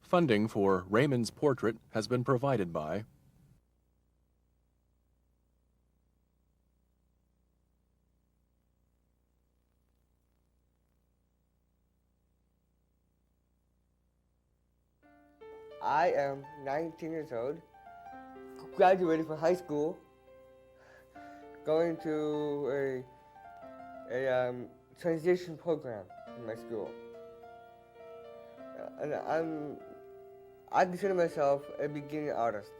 Funding for Raymond's portrait has been provided by I am 19 years old, graduated from high school, going to a transition program in my school. And I consider myself a beginning artist.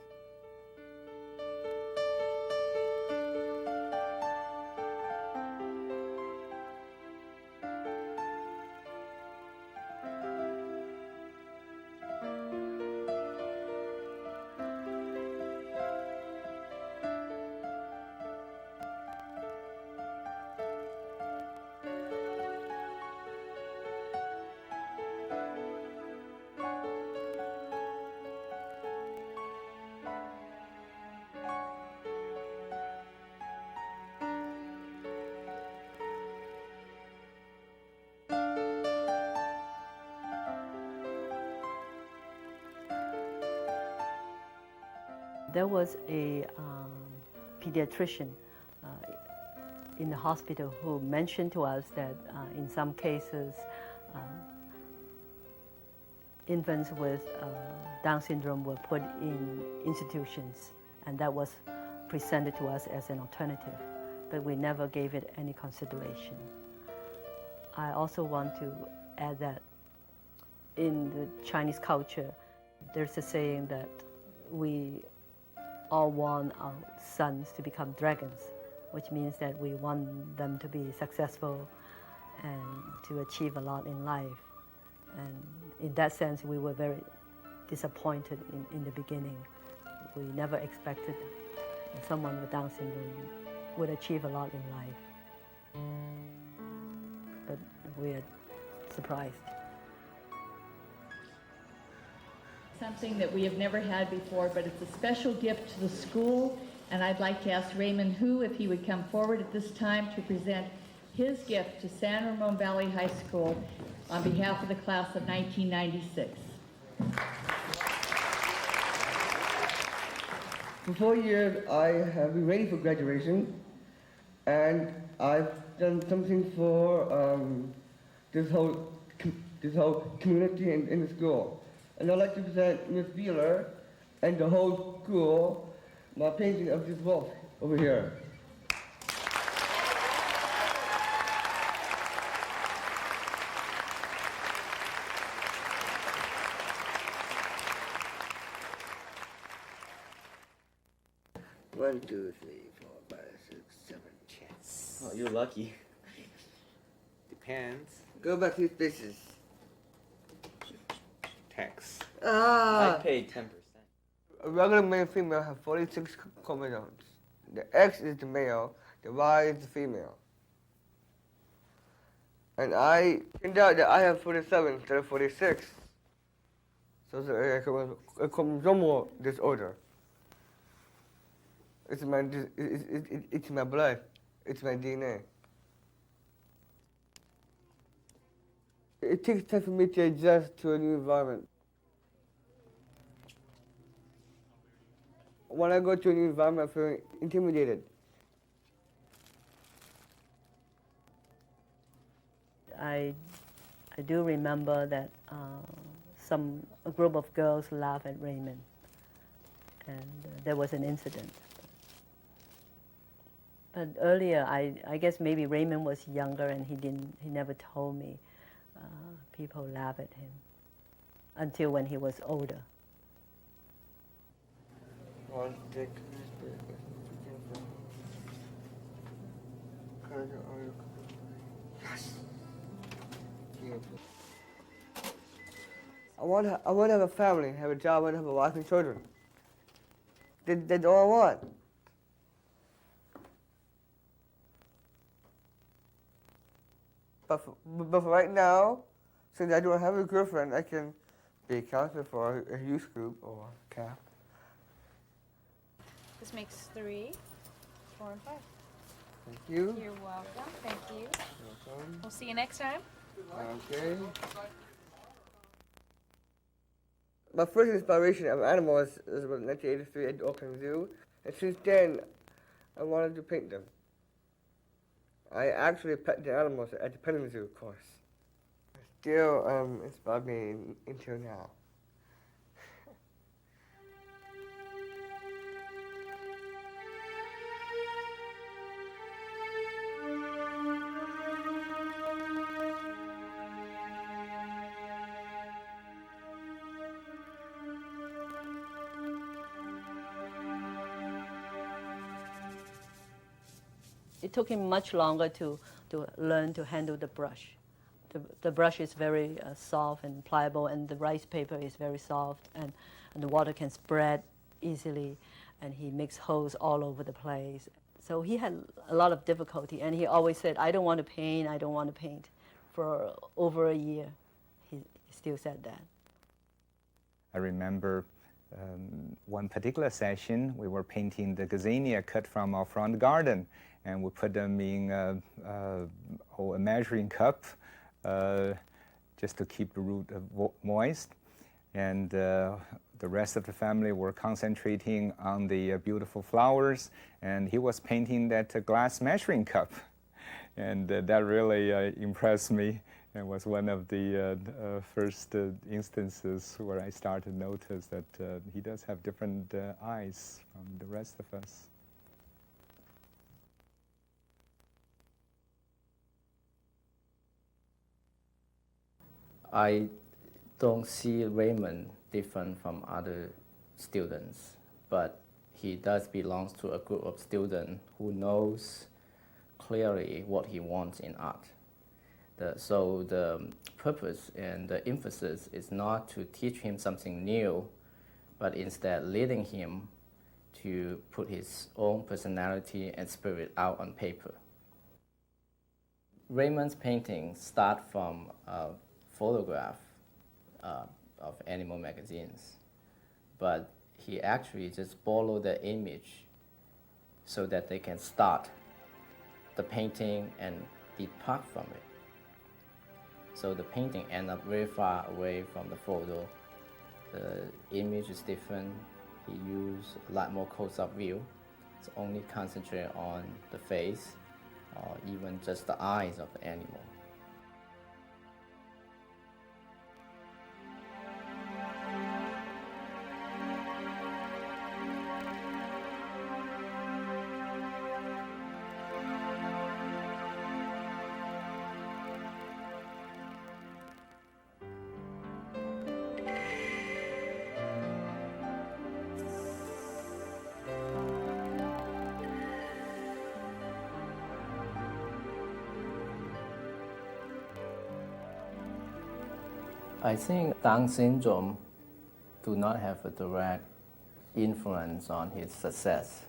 There was a pediatrician in the hospital who mentioned to us that in some cases, infants with Down syndrome were put in institutions, and that was presented to us as an alternative, but we never gave it any consideration. I also want to add that in the Chinese culture, there's a saying that we all want our sons to become dragons, which means that we want them to be successful and to achieve a lot in life. And in that sense, we were very disappointed in the beginning. We never expected someone with Down syndrome would achieve a lot in life. But we are surprised. Something that we have never had before, but it's a special gift to the school, and I'd like to ask Raymond Hu if he would come forward at this time to present his gift to San Ramon Valley High School on behalf of the class of 1996. For 4 years, I have been waiting for graduation, and I've done something for this whole community in the school. And I'd like to present Ms. Beeler and the whole school my painting of this wolf over here. One, two, three, 4, 5, 6, 7. Yes. Oh, you're lucky. Depends. Go back to your spaces. Tax. Ah! I paid 10%. A regular male and female have 46 chromosomes. The X is the male, the Y is the female. And I turned out that I have 47 instead of 46. So it's a chromosomal disorder. It's my blood. It's my DNA. It takes time for me to adjust to a new environment. When I go to a new environment, I feel intimidated. I do remember that a group of girls laughed at Raymond, and there was an incident. But earlier, I guess maybe Raymond was younger and he never told me. People laugh at him until when he was older. I want to have a family, have a job, I want to have a wife and children. That's all I want. But for right now, since I don't have a girlfriend, I can be a counselor for a youth group or CAP. This makes 3, 4, and 5. Thank you. You're welcome. Thank you. Welcome. We'll see you next time. Okay. my first inspiration of animals was about 1983 at the Auckland Zoo, and since then, I wanted to paint them. I actually pet the animals at the petting zoo, of course. Still inspired me until now. It took him much longer to learn to handle the brush. The brush is very soft and pliable, and the rice paper is very soft, and the water can spread easily, and he makes holes all over the place. So he had a lot of difficulty, and he always said, I don't want to paint, I don't want to paint. For over a year, he still said that. I remember one particular session, we were painting the gazania cut from our front garden, and we put them in a measuring cup just to keep the root moist. And the rest of the family were concentrating on the beautiful flowers, and he was painting that glass measuring cup. And that really impressed me, and was one of the first instances where I started to notice that he does have different eyes from the rest of us. I don't see Raymond different from other students, but he does belong to a group of students who knows clearly what he wants in art. So the purpose and the emphasis is not to teach him something new, but instead leading him to put his own personality and spirit out on paper. Raymond's paintings start from a photograph of animal magazines, but he actually just borrowed the image so that they can start the painting and depart from it. So the painting ends up very far away from the photo. The image is different. He used a lot more close-up view. It's only concentrate on the face or even just the eyes of the animal. I think Down syndrome do not have a direct influence on his success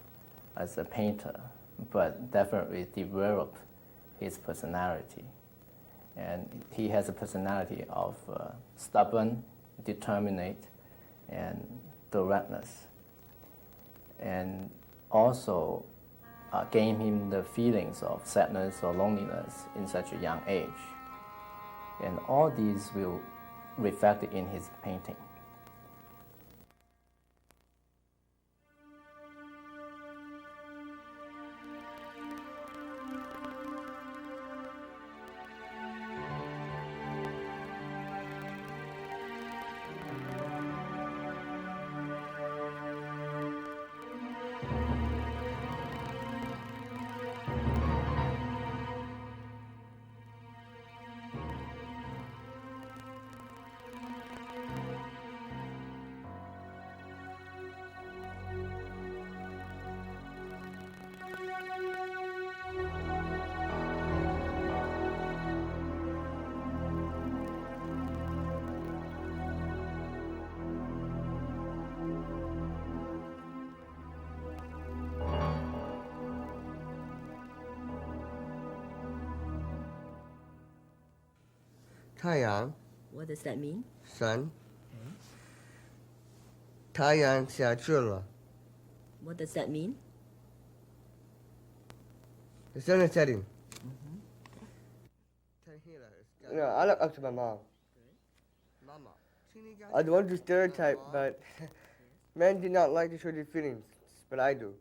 as a painter, but definitely develop his personality. And he has a personality of stubborn, determined, and directness. And also gave him the feelings of sadness or loneliness in such a young age. And all these will reflect in his painting. Taiyang, What does that mean? sun. Taiyang 下去了. What does that mean? The sun is setting. No, I look up to my mom. Mama. I don't want to stereotype, but men do not like to show their feelings, but I do.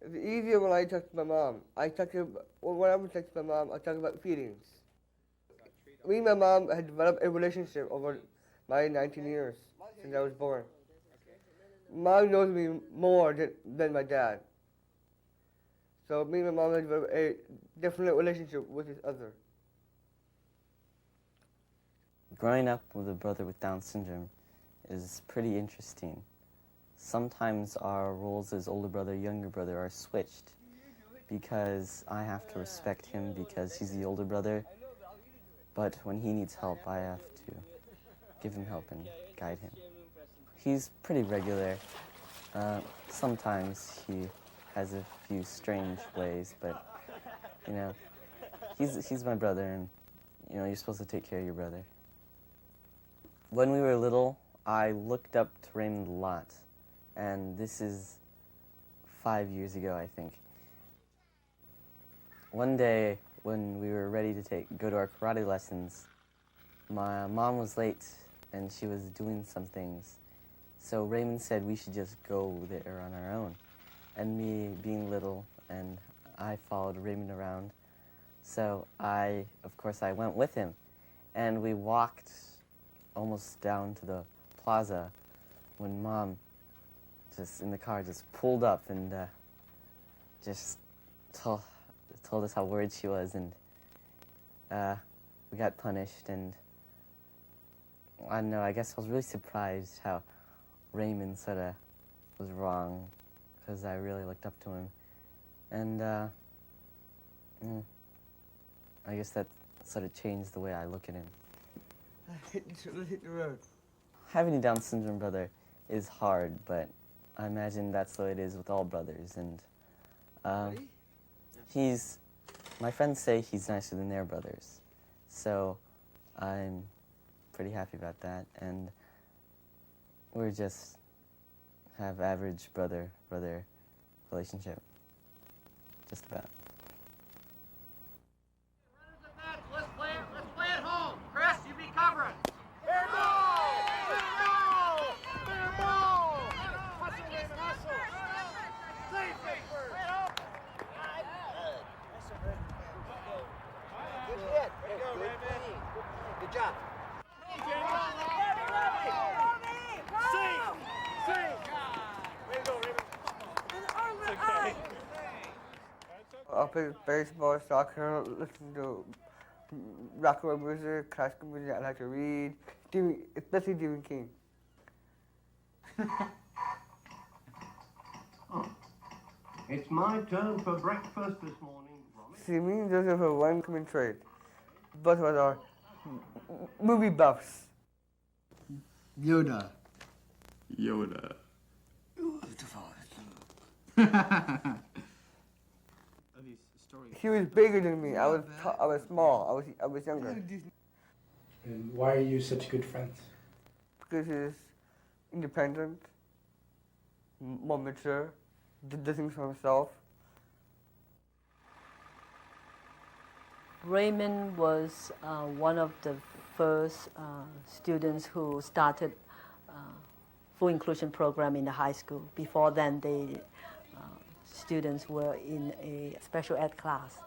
It's easier when I talk to my mom. When I would talk to my mom, I talk about feelings. Me and my mom had developed a relationship over my 19 years since I was born. Mom knows me more than my dad. So me and my mom had developed a different relationship with each other. Growing up with a brother with Down syndrome is pretty interesting. Sometimes our roles as older brother, younger brother are switched because I have to respect him because he's the older brother. But when he needs help, I have to give him help and guide him. He's pretty regular. Sometimes he has a few strange ways, but you know, he's my brother, and you know, you're supposed to take care of your brother. When we were little, I looked up to Raymond a lot, and this is 5 years ago, I think. One day, when we were ready to go to our karate lessons, my mom was late, and she was doing some things. So Raymond said we should just go there on our own. And me being little, and I followed Raymond around. So of course, I went with him. And we walked almost down to the plaza when Mom, just in the car, just pulled up and just told us how worried she was, and we got punished. And I don't know, I guess I was really surprised how Raymond sort of was wrong, because I really looked up to him. And I guess that sort of changed the way I look at him. Let's hit the road. Having a Down syndrome brother is hard, but I imagine that's the way it is with all brothers. And my friends say he's nicer than their brothers. So I'm pretty happy about that. And we're just have average brother-brother relationship, just about. Let's play at home. Chris, you be covering. Fair ball! Fair ball! Fair ball! Hustle, Raymond, hustle! Safe it! Good hit. Way to go, Raymond. Good job. I play baseball, soccer, listen to rock and roll music, classical music. I like to read, especially Stephen King. It's my turn for breakfast this morning, Ronnie. See, me and Joseph have one common trait. Both of us are movie buffs. Yoda. He was bigger than me. I was small. I was younger. And why are you such good friends? Because he's independent, more mature, does things for himself. Raymond was one of the first students who started full inclusion program in the high school. Before then, students were in a special ed class.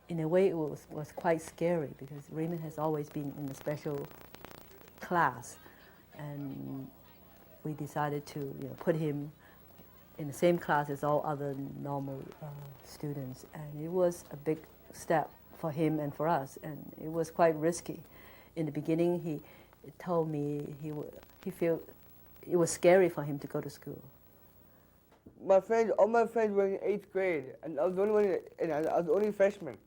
In a way, it was quite scary because Raymond has always been in a special class, and we decided to put him in the same class as all other normal students, and it was a big step for him and for us, and it was quite risky. In the beginning, he told me he felt it was scary for him to go to school. All my friends were in 8th grade, and I was the only one, and I was the only freshman.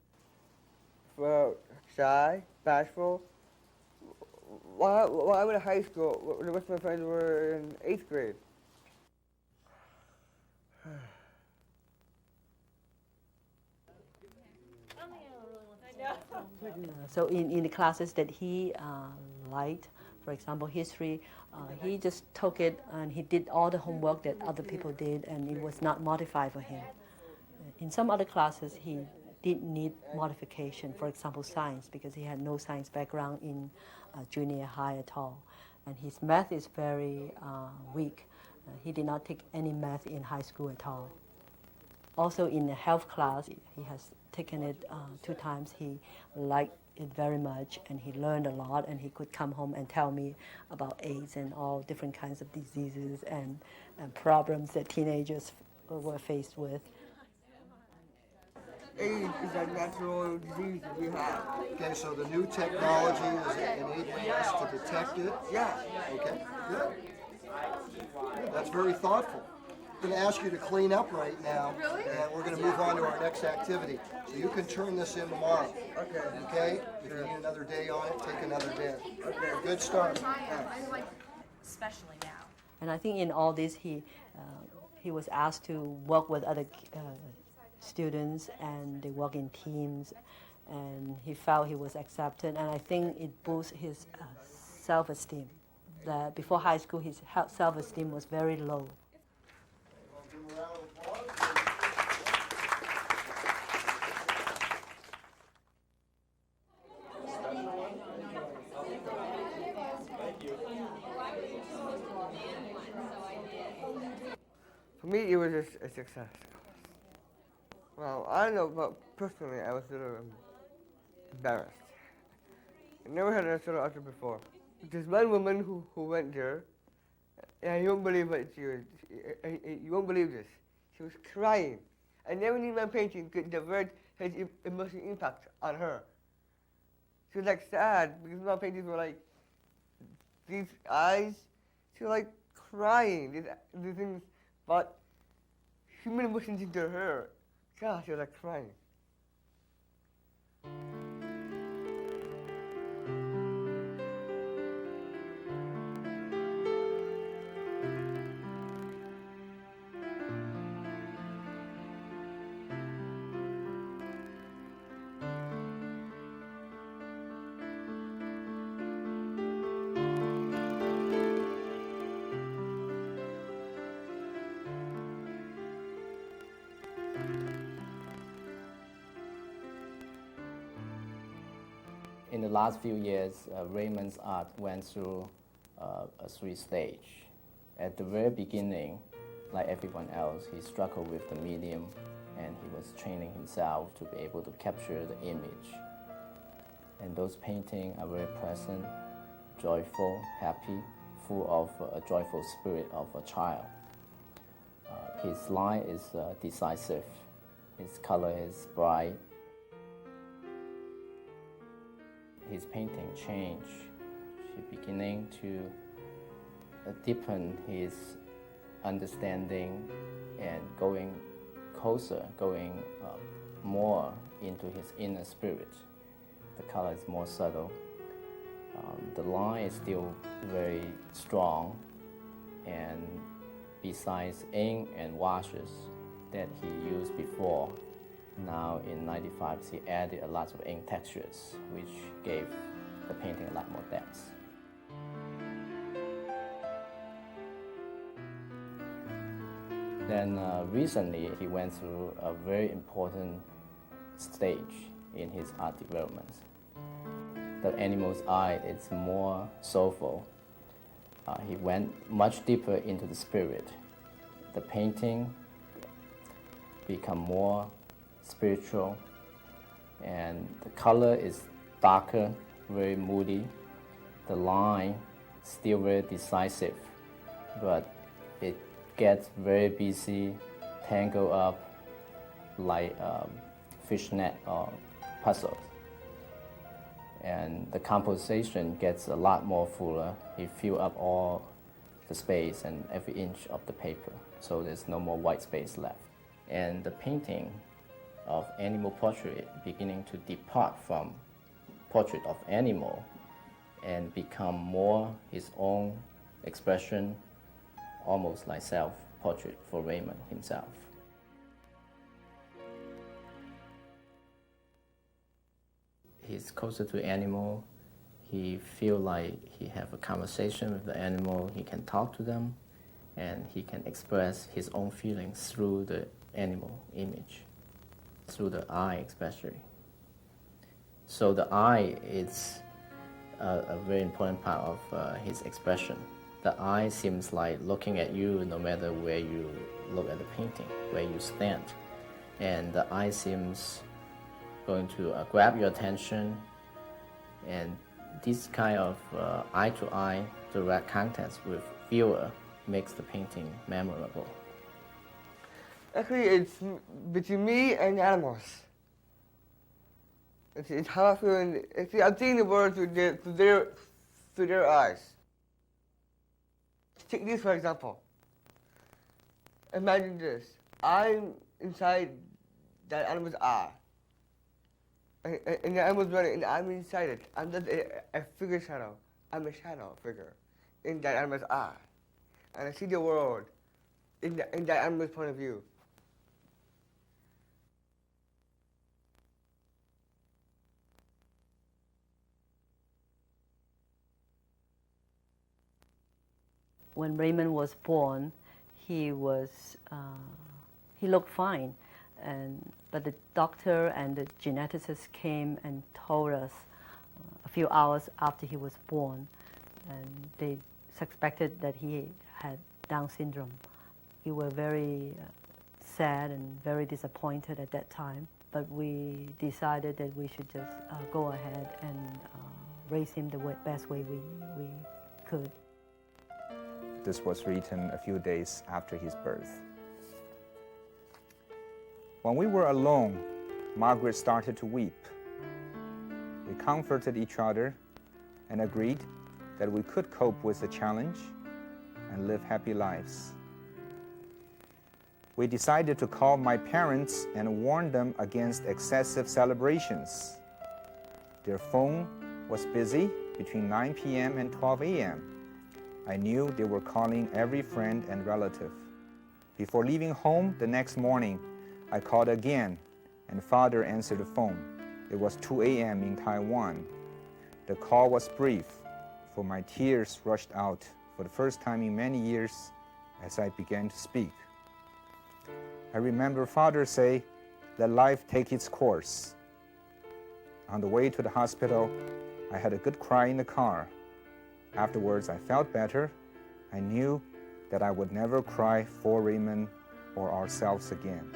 Shy, bashful. While I went to high school, the rest of my friends were in 8th grade. So in the classes that he liked, for example, history, he just took it and he did all the homework that other people did, and it was not modified for him. In some other classes, he did need modification, for example, science, because he had no science background in junior high at all. And his math is very weak. He did not take any math in high school at all. Also in the health class, he has taken it 2 times. He liked it very much, and he learned a lot, and he could come home and tell me about AIDS and all different kinds of diseases and problems that teenagers were faced with. AIDS is a natural disease that we have. Okay, so the new technology is enabling us to detect it? Yeah. Okay, good. That's very thoughtful. I'm going to ask you to clean up right now, and we're going to move on to our next activity. So you can turn this in tomorrow. Okay. Okay? If you need another day on it, take another day. Okay. Good start. Especially now. And I think in all this, he was asked to work with other students, and they work in teams, and he felt he was accepted, and I think it boosted his self-esteem. That before high school, his self-esteem was very low. For me, it was a success. Well, I don't know, but personally, I was a little embarrassed. I never had a sort of author before. There's one woman who went there, and you won't believe what she was. You won't believe this. She was crying. I never knew my painting could divert his emotional impact on her. She was like sad because my paintings were like these eyes. She was like crying. These things brought human emotions into her. God, she was like crying. In the last few years, Raymond's art went through a 3-stage. At the very beginning, like everyone else, he struggled with the medium, and he was training himself to be able to capture the image. And those paintings are very pleasant, joyful, happy, full of a joyful spirit of a child. His line is decisive. His color is bright. His painting changed. He's beginning to deepen his understanding and going closer, going more into his inner spirit. The color is more subtle. The line is still very strong, and besides ink and washes that he used before, now in 95 he added a lot of ink textures, which gave the painting a lot more depth. Then recently he went through a very important stage in his art development. The animal's eye is more soulful. He went much deeper into the spirit. The painting become more spiritual, and the color is darker, very moody. The line still very decisive, but it gets very busy, tangled up like fishnet or puzzles. And the composition gets a lot more fuller. He fill up all the space and every inch of the paper, so there's no more white space left. And the painting of animal portrait beginning to depart from portrait of animal and become more his own expression, almost like self-portrait for Raymond himself. He's closer to animal. He feel like he have a conversation with the animal. He can talk to them, and he can express his own feelings through the animal image. through the eye especially. So the eye is a very important part of his expression. The eye seems like looking at you no matter where you look at the painting, where you stand. And the eye seems going to grab your attention, and this kind of eye-to-eye direct contact with viewer makes the painting memorable. Actually, it's between me and animals. It's how I feel. I'm seeing the world through their eyes. Take this for example. Imagine this. I'm inside that animal's eye. And the animal's running, and I'm inside it. I'm just a figure shadow. I'm a shadow figure in that animal's eye. And I see the world in that animal's point of view. When Raymond was born, he looked fine, but the doctor and the geneticist came and told us a few hours after he was born, and they suspected that he had Down syndrome. We were very sad and very disappointed at that time, but we decided that we should just go ahead and raise him the best way we could. This was written a few days after his birth. When we were alone, Margaret started to weep. We comforted each other and agreed that we could cope with the challenge and live happy lives. We decided to call my parents and warn them against excessive celebrations. Their phone was busy between 9 p.m. and 12 a.m. I knew they were calling every friend and relative. Before leaving home the next morning, I called again, and Father answered the phone. It was 2 a.m. in Taiwan. The call was brief, for my tears rushed out for the first time in many years as I began to speak. I remember Father say, "Let life take its course." On the way to the hospital, I had a good cry in the car. Afterwards, I felt better. I knew that I would never cry for Raymond or ourselves again.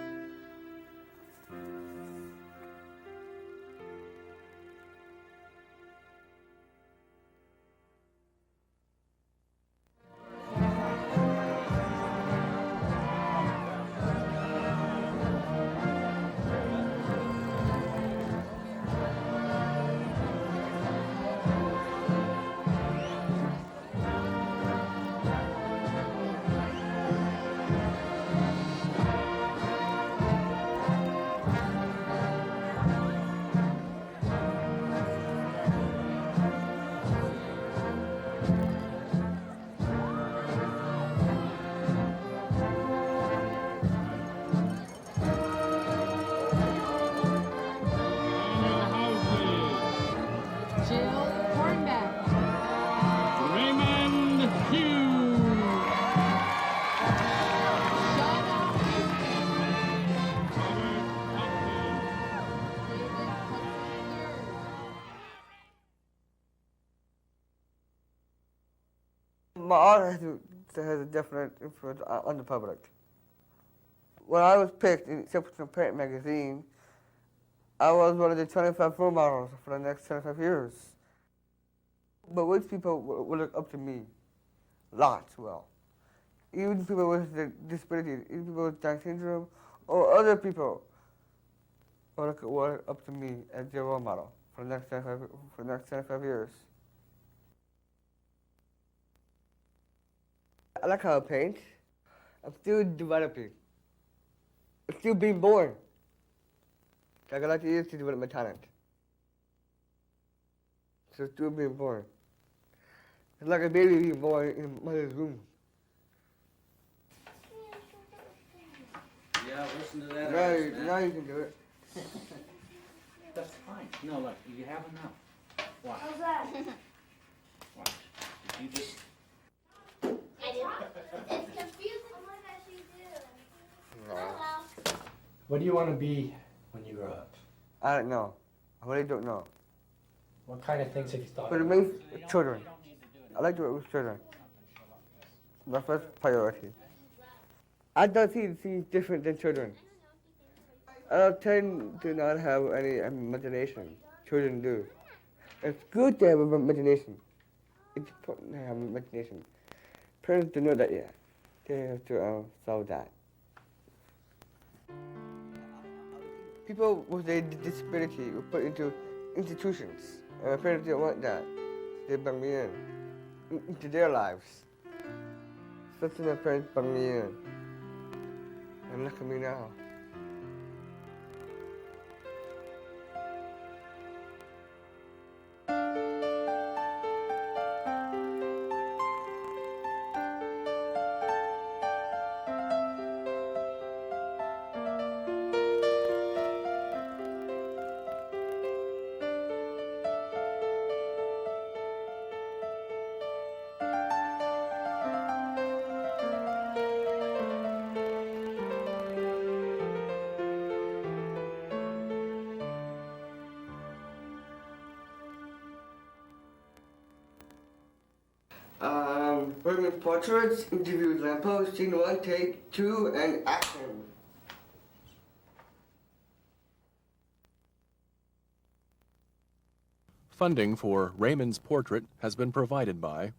Raymond Hu. My art has a definite influence on the public. When I was picked in September Parent magazine, I was one of the 25 role models for the next 25 years. But which people will look up to me? Lots will. Even people with disabilities, even people with Down syndrome, or other people will look up to me as their role model for the next 25 years. I like how I paint. I'm still developing. I'm still being born. Like I like to use to develop my talent. So still being born. It's like a baby being born in a mother's womb. Yeah, listen to that. Now you can do it. That's fine. No, look, you have enough. Watch. How's that? Watch. If you just... It's confusing. What does she do? What do you want to be when you grow up? I don't know. I really don't know. What kind of things have you thought But it about? means children. I like to work with children. My first priority. I don't see things different than children. I don't tend to not have any imagination. Children do. It's good to have an imagination. It's important to have imagination. Parents don't know that yet. They have to solve that. People with a disability were put into institutions. And my parents didn't want that. They brought me into their lives. Something my parents brought me in. And look at me now. Raymond portraits, interviews, lamppost, scene 1, take 2, and action. Funding for Raymond's portrait has been provided by